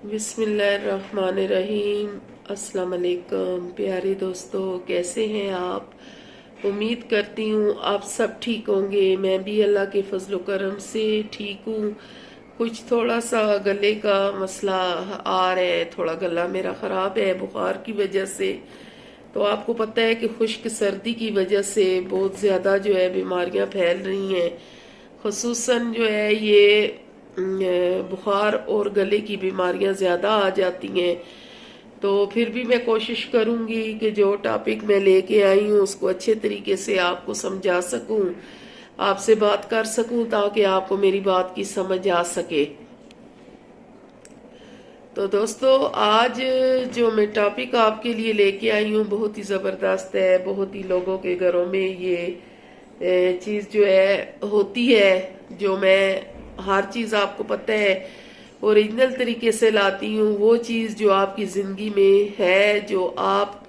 बिस्मिल्लाहिर्रहमानिर्रहीम। अस्सलाम वालेकुम प्यारे दोस्तों, कैसे हैं आप? उम्मीद करती हूँ आप सब ठीक होंगे। मैं भी अल्लाह के फजलो करम से ठीक हूँ। कुछ थोड़ा सा गले का मसला आ रहा है, थोड़ा गला मेरा ख़राब है बुखार की वजह से। तो आपको पता है कि खुश्क सर्दी की वजह से बहुत ज़्यादा जो है बीमारियां फैल रही हैं। खुसूसन जो है ये बुखार और गले की बीमारियां ज़्यादा आ जाती हैं। तो फिर भी मैं कोशिश करूंगी कि जो टॉपिक मैं लेके आई हूँ उसको अच्छे तरीके से आपको समझा सकूं, आपसे बात कर सकूं, ताकि आपको मेरी बात की समझ आ सके। तो दोस्तों, आज जो मैं टॉपिक आपके लिए लेके आई हूँ बहुत ही ज़बरदस्त है। बहुत ही लोगों के घरों में ये चीज़ जो है होती है। जो मैं हर चीज़ आपको पता है ओरिजिनल तरीके से लाती हूँ, वो चीज़ जो आपकी ज़िंदगी में है, जो आप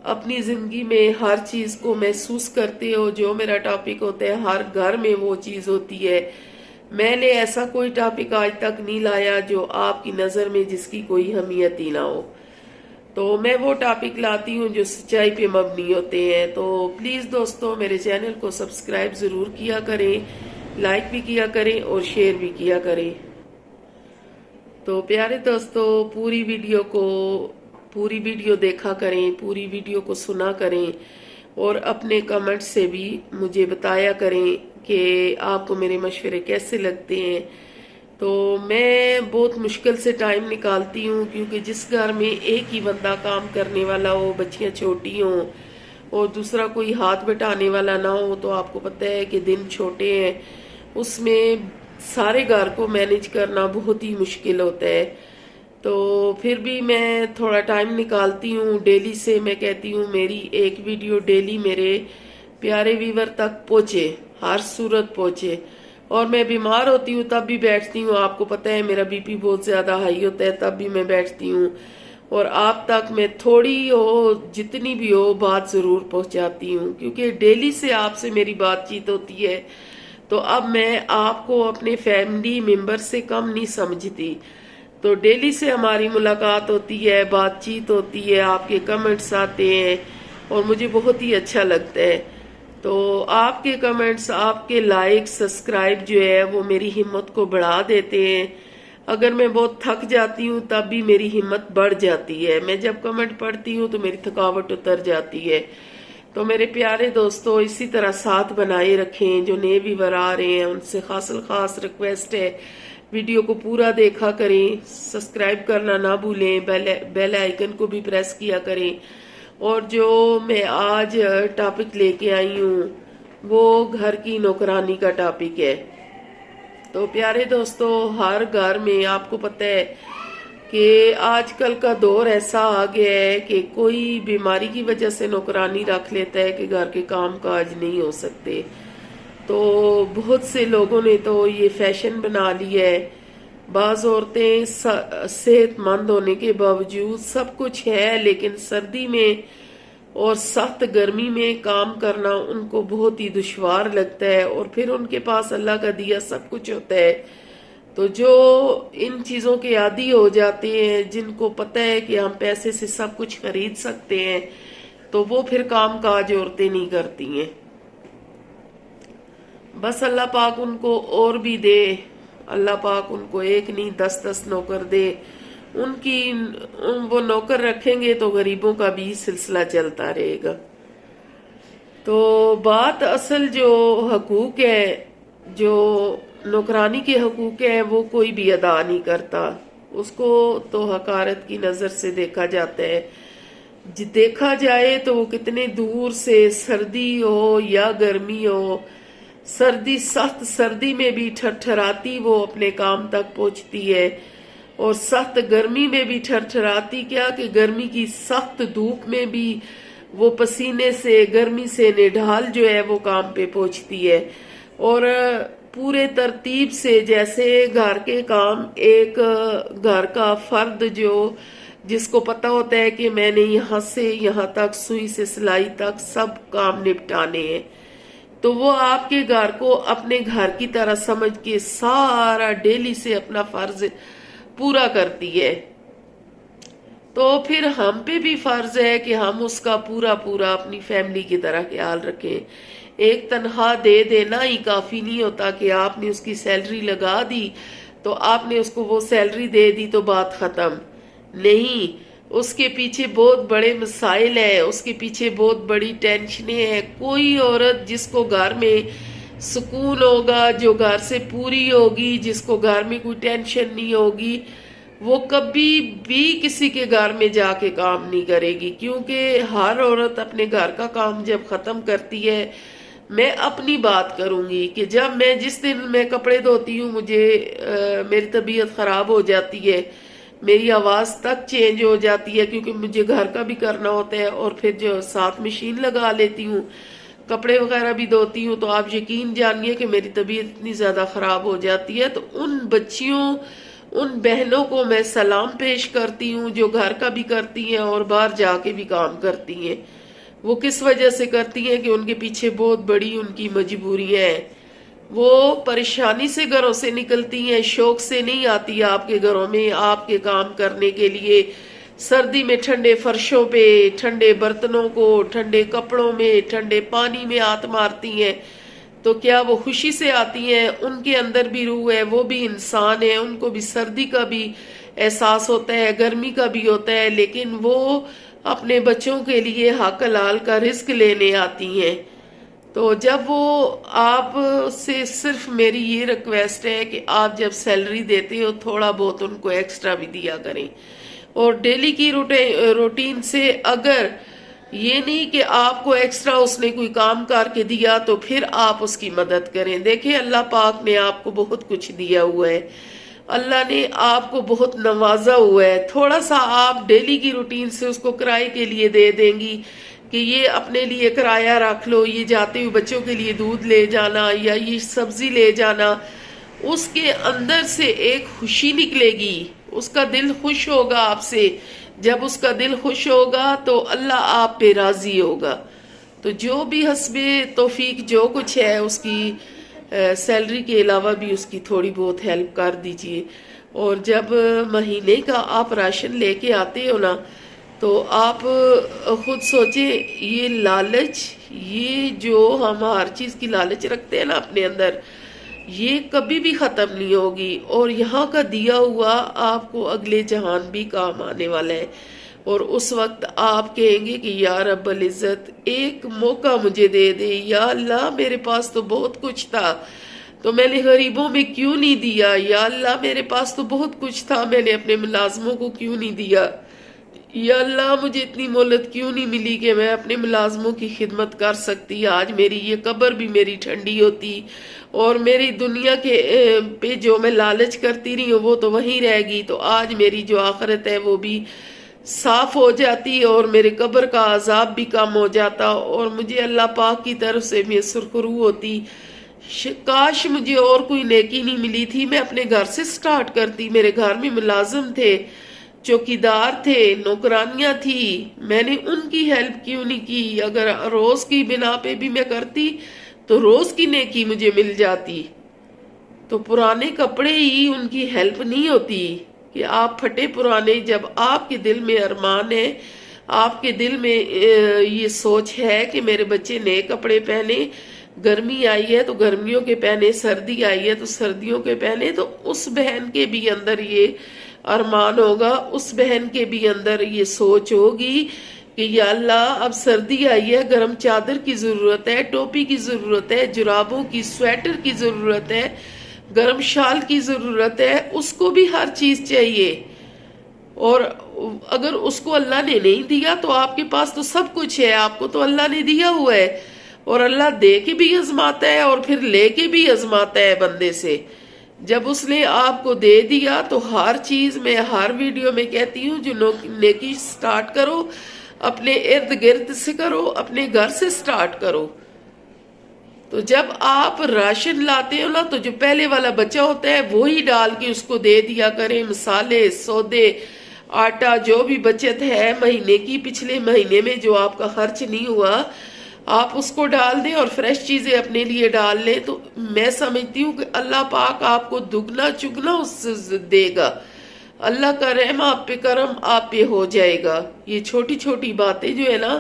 अपनी ज़िंदगी में हर चीज़ को महसूस करते हो। जो मेरा टॉपिक होता है हर घर में वो चीज़ होती है। मैंने ऐसा कोई टॉपिक आज तक नहीं लाया जो आपकी नज़र में जिसकी कोई अहमियत ही ना हो। तो मैं वो टॉपिक लाती हूँ जो सच्चाई पे मबनी होते हैं। तो प्लीज़ दोस्तों, मेरे चैनल को सब्सक्राइब ज़रूर किया करें, लाइक भी किया करें और शेयर भी किया करें। तो प्यारे दोस्तों, पूरी वीडियो देखा करें, पूरी वीडियो को सुना करें और अपने कमेंट से भी मुझे बताया करें कि आपको मेरे मशवरे कैसे लगते हैं। तो मैं बहुत मुश्किल से टाइम निकालती हूँ, क्योंकि जिस घर में एक ही बंदा काम करने वाला हो, बच्चियाँ छोटी हों और दूसरा कोई हाथ बटाने वाला ना हो, तो आपको पता है कि दिन छोटे हैं, उसमें सारे घर को मैनेज करना बहुत ही मुश्किल होता है। तो फिर भी मैं थोड़ा टाइम निकालती हूँ। डेली से मैं कहती हूँ मेरी एक वीडियो डेली मेरे प्यारे व्यूवर तक पहुँचे, हर सूरत पहुँचे। और मैं बीमार होती हूँ तब भी बैठती हूँ। आपको पता है मेरा बीपी बहुत ज़्यादा हाई होता है, तब भी मैं बैठती हूँ और आप तक मैं थोड़ी हो जितनी भी हो बात ज़रूर पहुँचाती हूँ, क्योंकि डेली से आपसे मेरी बातचीत होती है। तो अब मैं आपको अपने फैमिली मेंबर से कम नहीं समझती। तो डेली से हमारी मुलाकात होती है, बातचीत होती है, आपके कमेंट्स आते हैं और मुझे बहुत ही अच्छा लगता है। तो आपके कमेंट्स, आपके लाइक, सब्सक्राइब जो है वो मेरी हिम्मत को बढ़ा देते हैं। अगर मैं बहुत थक जाती हूँ तब भी मेरी हिम्मत बढ़ जाती है। मैं जब कमेंट पढ़ती हूँ तो मेरी थकावट उतर जाती है। तो मेरे प्यारे दोस्तों, इसी तरह साथ बनाए रखें। जो नए व्यूवर आ रहे हैं उनसे खास रिक्वेस्ट है, वीडियो को पूरा देखा करें, सब्सक्राइब करना ना भूलें, बेल आइकन को भी प्रेस किया करें। और जो मैं आज टॉपिक लेके आई हूँ वो घर की नौकरानी का टॉपिक है। तो प्यारे दोस्तों, हर घर में आपको पता है कि आजकल का दौर ऐसा आ गया है कि कोई बीमारी की वजह से नौकरानी रख लेता है कि घर के काम काज नहीं हो सकते। तो बहुत से लोगों ने तो ये फैशन बना लिया है। बाज औरतें सेहतमंद होने के बावजूद सब कुछ है, लेकिन सर्दी में और सख्त गर्मी में काम करना उनको बहुत ही दुश्वार लगता है। और फिर उनके पास अल्लाह का दिया सब कुछ होता है। तो जो इन चीजों के आदी हो जाते हैं, जिनको पता है कि हम पैसे से सब कुछ खरीद सकते हैं, तो वो फिर काम काज औरतें नहीं करती हैं। बस अल्लाह पाक उनको और भी दे, अल्लाह पाक उनको एक नहीं 10-10 नौकर दे। वो नौकर रखेंगे तो गरीबों का भी सिलसिला चलता रहेगा। तो बात असल जो हकूक है, जो नौकरानी के हकूक है, वो कोई भी अदा नहीं करता। उसको तो हकारत की नजर से देखा जाता है। देखा जाए तो वो कितने दूर से, सर्दी हो या गर्मी हो, सख्त सर्दी में भी ठठराती वो अपने काम तक पहुंचती है और सख्त गर्मी में भी ठठराती, क्या कि गर्मी की सख्त धूप में भी वो पसीने से, गर्मी से निढाल जो है वो काम पे पहुंचती है। और पूरे तरतीब से, जैसे घर के काम एक घर का फर्द जो जिसको पता होता है कि मैंने यहाँ से यहाँ तक, सुई से सिलाई तक सब काम निपटाने हैं, तो वो आपके घर को अपने घर की तरह समझ के सारा डेली से अपना फर्ज पूरा करती है। तो फिर हम पे भी फर्ज है कि हम उसका पूरा पूरा अपनी फैमिली की तरह ख्याल रखें। एक तनख्वाह दे देना ही काफी नहीं होता कि आपने उसकी सैलरी लगा दी तो आपने उसको वो सैलरी दे दी तो बात खत्म नहीं। उसके पीछे बहुत बड़े मसाइल है, उसके पीछे बहुत बड़ी टेंशनें हैं। कोई औरत जिसको घर में सुकून होगा, जो घर से पूरी होगी, जिसको घर में कोई टेंशन नहीं होगी, वो कभी भी किसी के घर में जाके काम नहीं करेगी। क्योंकि हर औरत अपने घर का काम जब खत्म करती है, मैं अपनी बात करूंगी कि जब मैं जिस दिन मैं कपड़े धोती हूँ मुझे मेरी तबीयत खराब हो जाती है, मेरी आवाज तक चेंज हो जाती है क्योंकि मुझे घर का भी करना होता है और फिर जो साथ मशीन लगा लेती हूँ, कपड़े वगैरह भी धोती हूँ, तो आप यकीन जानिए कि मेरी तबीयत इतनी ज्यादा खराब हो जाती है। तो उन बच्चियों, उन बहनों को मैं सलाम पेश करती हूँ जो घर का भी करती हैं और बाहर जाके भी काम करती हैं। वो किस वजह से करती हैं कि उनके पीछे बहुत बड़ी उनकी मजबूरियां हैं। वो परेशानी से घरों से निकलती हैं, शौक से नहीं आती आपके घरों में आपके काम करने के लिए। सर्दी में ठंडे फर्शों पे, ठंडे बर्तनों को, ठंडे कपड़ों में, ठंडे पानी में हाथ मारती हैं। तो क्या वो खुशी से आती हैं? उनके अंदर भी रूह है, वो भी इंसान है, उनको भी सर्दी का भी एहसास होता है, गर्मी का भी होता है, लेकिन वो अपने बच्चों के लिए हक हलाल का रिस्क लेने आती हैं। तो जब वो, आप से सिर्फ मेरी ये रिक्वेस्ट है कि आप जब सैलरी देते हो थोड़ा बहुत उनको एक्स्ट्रा भी दिया करें। और डेली की रूटीन से अगर ये नहीं कि आपको एक्स्ट्रा उसने कोई काम करके दिया तो फिर आप उसकी मदद करें। देखिए अल्लाह पाक ने आपको बहुत कुछ दिया हुआ है, अल्लाह ने आपको बहुत नवाजा हुआ है। थोड़ा सा आप डेली की रूटीन से उसको किराए के लिए दे देंगी कि ये अपने लिए किराया रख लो, ये जाते हुए बच्चों के लिए दूध ले जाना या ये सब्जी ले जाना, उसके अंदर से एक खुशी निकलेगी, उसका दिल खुश होगा आपसे। जब उसका दिल खुश होगा तो अल्लाह आप पे राजी होगा। तो जो भी हस्बे तौफीक जो कुछ है उसकी सैलरी के अलावा भी उसकी थोड़ी बहुत हेल्प कर दीजिए। और जब महीने का आप राशन लेके आते हो ना, तो आप खुद सोचे, ये लालच, ये जो हम हर चीज की लालच रखते हैं ना अपने अंदर, ये कभी भी खत्म नहीं होगी। और यहाँ का दिया हुआ आपको अगले जहान भी काम आने वाला है। और उस वक्त आप कहेंगे कि या रब्बल इज्जत एक मौका मुझे दे दे, या अल्लाह मेरे पास तो बहुत कुछ था तो मैंने गरीबों में क्यों नहीं दिया, या अल्लाह मेरे पास तो बहुत कुछ था मैंने अपने मुलाजमों को क्यों नहीं दिया, या अल्लाह मुझे इतनी मोहलत क्यों नहीं मिली कि मैं अपने मुलाजमों की खिदमत कर सकती। आज मेरी ये कब्र भी मेरी ठंडी होती और मेरी दुनिया के पे जो मैं लालच करती रही हूँ वो तो वहीं रहेगी। तो आज मेरी जो आखिरत है वो भी साफ हो जाती और मेरे कब्र का अजाब भी कम हो जाता और मुझे अल्लाह पाक की तरफ से मैं सुरखरू होती। काश मुझे और कोई नेकी नहीं मिली थी, मैं अपने घर से स्टार्ट करती। मेरे घर में मुलाजिम थे, चौकीदार थे, नौकरानियां थी, मैंने उनकी हेल्प क्यों नहीं की? अगर रोज की बिना पे भी मैं करती तो रोज की नेकी मुझे मिल जाती। तो पुराने कपड़े ही उनकी हेल्प नहीं होती कि आप फटे पुराने, जब आपके दिल में अरमान है, आपके दिल में ये सोच है कि मेरे बच्चे नए कपड़े पहने, गर्मी आई है तो गर्मियों के पहने, सर्दी आई है तो सर्दियों के पहने, तो उस बहन के भी अंदर ये अरमान होगा, उस बहन के भी अंदर ये सोच होगी कि या अल्लाह अब सर्दी आई है, गर्म चादर की जरूरत है, टोपी की जरूरत है, जुराबों की, स्वेटर की जरूरत है, गर्म शाल की जरूरत है, उसको भी हर चीज चाहिए। और अगर उसको अल्लाह ने नहीं दिया तो आपके पास तो सब कुछ है, आपको तो अल्लाह ने दिया हुआ है। और अल्लाह दे के भी आजमाता है और फिर लेके भी आजमाता है बंदे से। जब उसने आपको दे दिया तो हर चीज में, हर वीडियो में कहती हूँ, जो नेकी स्टार्ट करो अपने इर्द गिर्द से करो, अपने घर से स्टार्ट करो। तो जब आप राशन लाते हो ना, तो जो पहले वाला बचा होता है वो ही डाल के उसको दे दिया करें। मसाले, सौदे, आटा, जो भी बचत है महीने की, पिछले महीने में जो आपका खर्च नहीं हुआ, आप उसको डाल दें और फ्रेश चीजें अपने लिए डाल लें। तो मैं समझती हूँ कि अल्लाह पाक आपको दुगना चुगना उससे देगा। اللہ کا رحم آپ پہ، کرم آپ پہ ہو جائے گا۔ یہ چھوٹی چھوٹی باتیں جو ہے نا،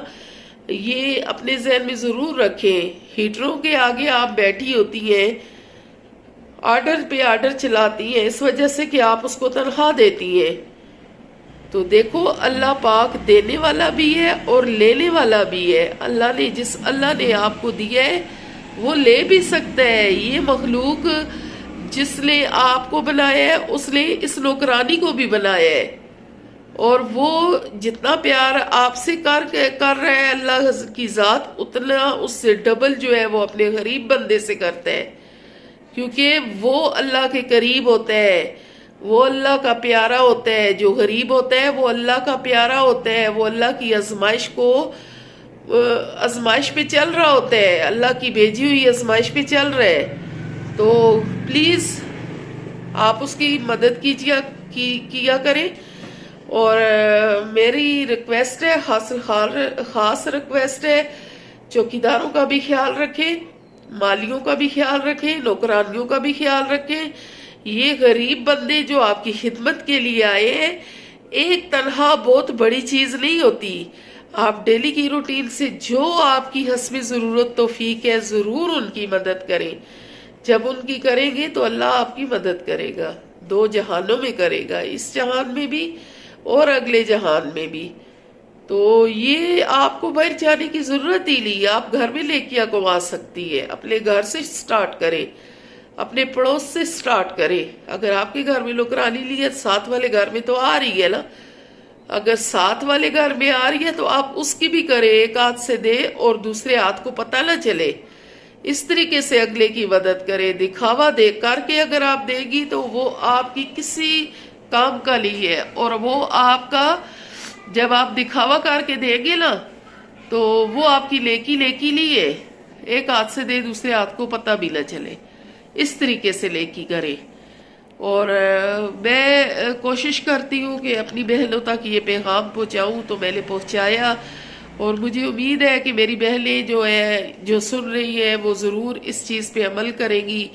یہ اپنے ذہن میں ضرور رکھیں۔ ہیٹروں کے آگے آپ بیٹھی ہوتی ہیں، آرڈر پہ آرڈر چلاتی ہیں، اس وجہ سے کہ آپ اس کو تنخواہ دیتی ہیں۔ تو دیکھو اللہ پاک دینے والا بھی ہے اور لینے والا بھی ہے۔ اللہ نے آپ کو دیا ہے وہ لے بھی سکتا ہے۔ یہ مخلوق جس نے آپ کو بنایا ہے اس نے اس نوکرانی کو بھی بنایا ہے، اور وہ جتنا پیار آپ سے کر رہا ہے اللہ کی ذات، اتنا اس سے ڈبل جو ہے وہ اپنے غریب بندے سے کرتا ہے، کیونکہ وہ اللہ کے قریب ہوتا ہے، وہ اللہ کا پیارا ہوتا ہے۔ جو غریب ہوتا ہے وہ اللہ کا پیارا ہوتا ہے، وہ اللہ کی آزمائش پہ چل رہا ہوتا ہے، اللہ کی بھیجی ہوئی آزمائش پہ چل رہا ہے۔ تو پلیز آپ اس کی مدد کیا کریں، اور میری ریکویسٹ ہے، خاص ریکویسٹ ہے، چوکیداروں کا بھی خیال رکھیں، مالیوں کا بھی خیال رکھیں، نوکرانیوں کا بھی خیال رکھیں۔ یہ غریب بندے جو آپ کی خدمت کے لیے آئے ہیں، ایک تنہا بہت بڑی چیز نہیں ہوتی۔ آپ ڈیلی کی روٹین سے جو آپ کی حسب ضرورت توفیق ہے، ضرور ان کی مدد کریں۔ جب ان کی کریں گے تو اللہ آپ کی مدد کرے گا، دو جہانوں میں کرے گا، اس جہان میں بھی اور اگلے جہان میں بھی۔ تو یہ آپ کو باہر جانے کی ضرورت ہی نہیں، آپ گھر میں لے کے کما سکتی ہے۔ اپنے گھر سے سٹارٹ کریں، اپنے پڑوس سے سٹارٹ کریں۔ اگر آپ کے گھر میں نوکرانی لی ہے، ساتھ والے گھر میں تو آ رہی ہے نا، اگر ساتھ والے گھر میں آ رہی ہے تو آپ اس کی بھی کریں، ایک ہاتھ سے دے اور دوسرے ہاتھ کو پتہ نہ چلے۔ اس طریقے سے اگلے کی مدد کرے۔ دکھاوا دے کر کے اگر آپ دے گی تو وہ آپ کی کسی کام کا نہیں ہے، اور وہ آپ کا جب آپ دکھاوا کر کے دیں گے نا تو وہ آپ کی لیکی نہیں ہے۔ ایک ہاتھ سے دے، دوسرے ہاتھ کو پتہ بھی نہ چلے، اس طریقے سے لیکی کرے۔ اور میں کوشش کرتی ہوں کہ اپنی بہنوں تک یہ پیغام پہنچاؤں، تو میں نے پہنچایا، اور مجھے امید ہے کہ میری بہنیں جو سن رہی ہیں وہ ضرور اس چیز پہ عمل کریں گی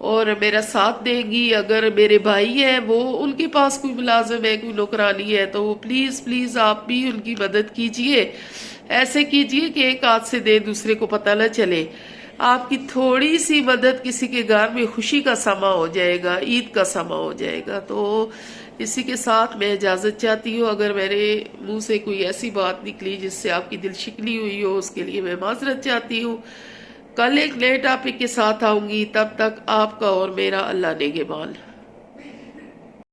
اور میرا ساتھ دیں گی۔ اگر میرے بھائی ہیں، وہ ان کے پاس کوئی ملازم ہے، کوئی نوکرانی ہے، تو وہ پلیز آپ بھی ان کی مدد کیجئے۔ ایسے کیجئے کہ ایک ہاتھ سے دے، دوسرے کو پتہ نہ چلے۔ آپ کی تھوڑی سی مدد کسی کے گھر میں خوشی کا سما ہو جائے گا، عید کا سما ہو جائے گا۔ تو اسی کے ساتھ میں اجازت چاہتی ہوں۔ اگر میرے منہ سے کوئی ایسی بات نکلی جس سے آپ کی دل شکنی ہوئی ہو، اس کے لیے میں معذرت چاہتی ہوں۔ کل ایک نئے ٹاپک کے ساتھ آؤں گی، تب تک آپ کا اور میرا اللہ نگہبان۔